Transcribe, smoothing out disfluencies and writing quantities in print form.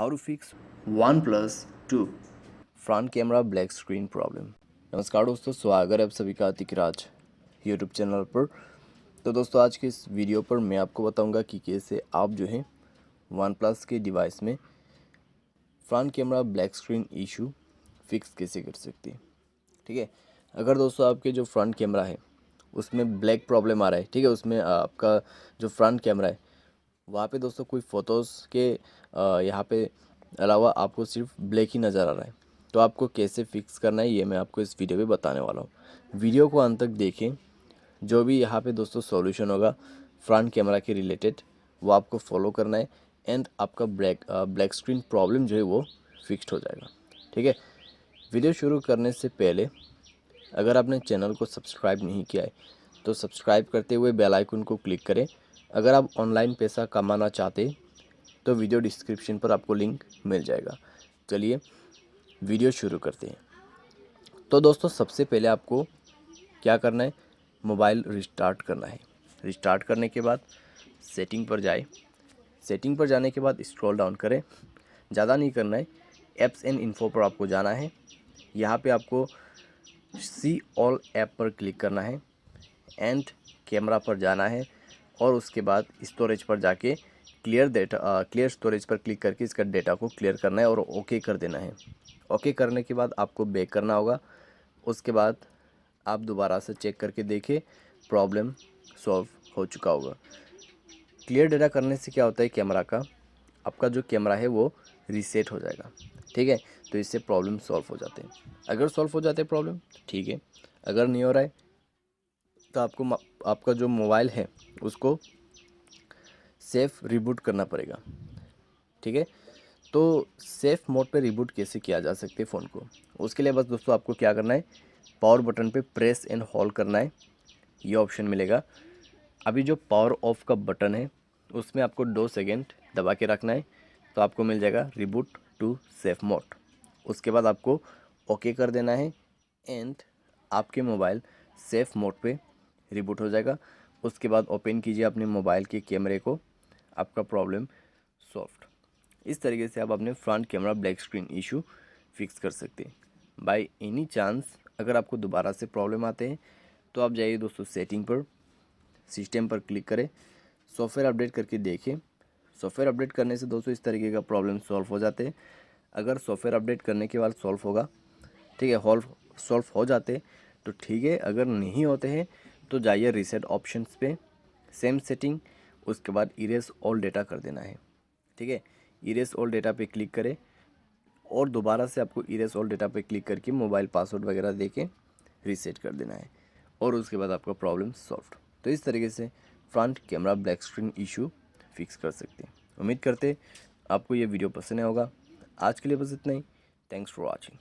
How to fix OnePlus 2 front camera black screen problem. नमस्कार दोस्तों, स्वागत है आप सभी का राज यूट्यूब चैनल पर। तो दोस्तों, आज के इस वीडियो पर मैं आपको बताऊंगा कि कैसे आप जो है OnePlus के डिवाइस में front camera black screen issue fix कैसे कर सकते हैं। ठीक है, अगर दोस्तों आपके जो फ्रंट कैमरा है उसमें ब्लैक प्रॉब्लम आ रहा है, ठीक है, उसमें आपका जो फ्रंट कैमरा है वहाँ पे दोस्तों कोई फ़ोटोज़ के यहाँ पे अलावा आपको सिर्फ ब्लैक ही नज़र आ रहा है, तो आपको कैसे फिक्स करना है ये मैं आपको इस वीडियो में बताने वाला हूँ। वीडियो को अंत तक देखें, जो भी यहाँ पे दोस्तों सॉल्यूशन होगा फ्रंट कैमरा के रिलेटेड वो आपको फॉलो करना है एंड आपका ब्लैक स्क्रीन प्रॉब्लम जो है वो फिक्स्ड हो जाएगा। ठीक है, वीडियो शुरू करने से पहले अगर आपने चैनल को सब्सक्राइब नहीं किया है तो सब्सक्राइब करते हुए बेल आइकन को क्लिक करें। अगर आप ऑनलाइन पैसा कमाना चाहते तो वीडियो डिस्क्रिप्शन पर आपको लिंक मिल जाएगा। चलिए वीडियो शुरू करते हैं। तो दोस्तों, सबसे पहले आपको क्या करना है, मोबाइल रिस्टार्ट करना है। रिस्टार्ट करने के बाद सेटिंग पर जाए। सेटिंग पर जाने के बाद स्क्रॉल डाउन करें, ज़्यादा नहीं करना है, एप्स एंड इन्फो पर आपको जाना है। यहाँ पे आपको सी ऑल ऐप पर क्लिक करना है एंड कैमरा पर जाना है और उसके बाद स्टोरेज पर जाके क्लियर स्टोरेज पर क्लिक करके इसका डेटा को क्लियर करना है और ओके कर देना है। ओके करने के बाद आपको बैक करना होगा। उसके बाद आप दोबारा से चेक करके देखें, प्रॉब्लम सॉल्व हो चुका होगा। क्लियर डेटा करने से क्या होता है, कैमरा का आपका जो कैमरा है वो रीसेट हो जाएगा। ठीक है, तो इससे प्रॉब्लम सॉल्व हो जाते हैं। अगर सॉल्व हो जाते हैं प्रॉब्लम ठीक है, अगर नहीं हो रहा है तो आपका जो मोबाइल है उसको सेफ़ रिबूट करना पड़ेगा। ठीक है, तो सेफ़ मोड पे रिबूट कैसे किया जा सकते हैं फ़ोन को, उसके लिए बस दोस्तों आपको क्या करना है, पावर बटन पे प्रेस एंड होल्ड करना है, ये ऑप्शन मिलेगा। अभी जो पावर ऑफ का बटन है उसमें आपको 2 सेकेंड दबा के रखना है, तो आपको मिल जाएगा रिबूट टू सेफ मोड। उसके बाद आपको ओके कर देना है एंड आपके मोबाइल सेफ मोड पे रिबूट हो जाएगा। उसके बाद ओपन कीजिए अपने मोबाइल के कैमरे को, आपका प्रॉब्लम सॉल्व्ड। इस तरीके से आप अपने front camera black screen issue fix कर सकते हैं। बाय एनी चांस अगर आपको दोबारा से प्रॉब्लम आते हैं तो आप जाइए दोस्तों सेटिंग पर, सिस्टम पर क्लिक करें, सॉफ्टवेयर अपडेट करके देखें। सॉफ्टवेयर अपडेट करने से दोस्तों इस तरीके का प्रॉब्लम सॉल्व हो जाते हैं। अगर सॉफ्टवेयर अपडेट करने के बाद सॉल्व होगा, ठीक है, सॉल्व हो जाते तो ठीक है, अगर नहीं होते हैं तो जाइए रीसेट ऑप्शंस पे, सेम सेटिंग, उसके बाद इरेज ऑल डेटा कर देना है। ठीक है, इरेज ऑल डेटा पे क्लिक करें और दोबारा से आपको इरेज ऑल डेटा पे क्लिक करके मोबाइल पासवर्ड वगैरह देके रीसेट कर देना है और उसके बाद आपका प्रॉब्लम सॉल्व। तो इस तरीके से front camera black screen issue fix कर सकते हैं। उम्मीद करते आपको ये वीडियो पसंद आया होगा। आज के लिए बस इतना ही। Thanks for watching.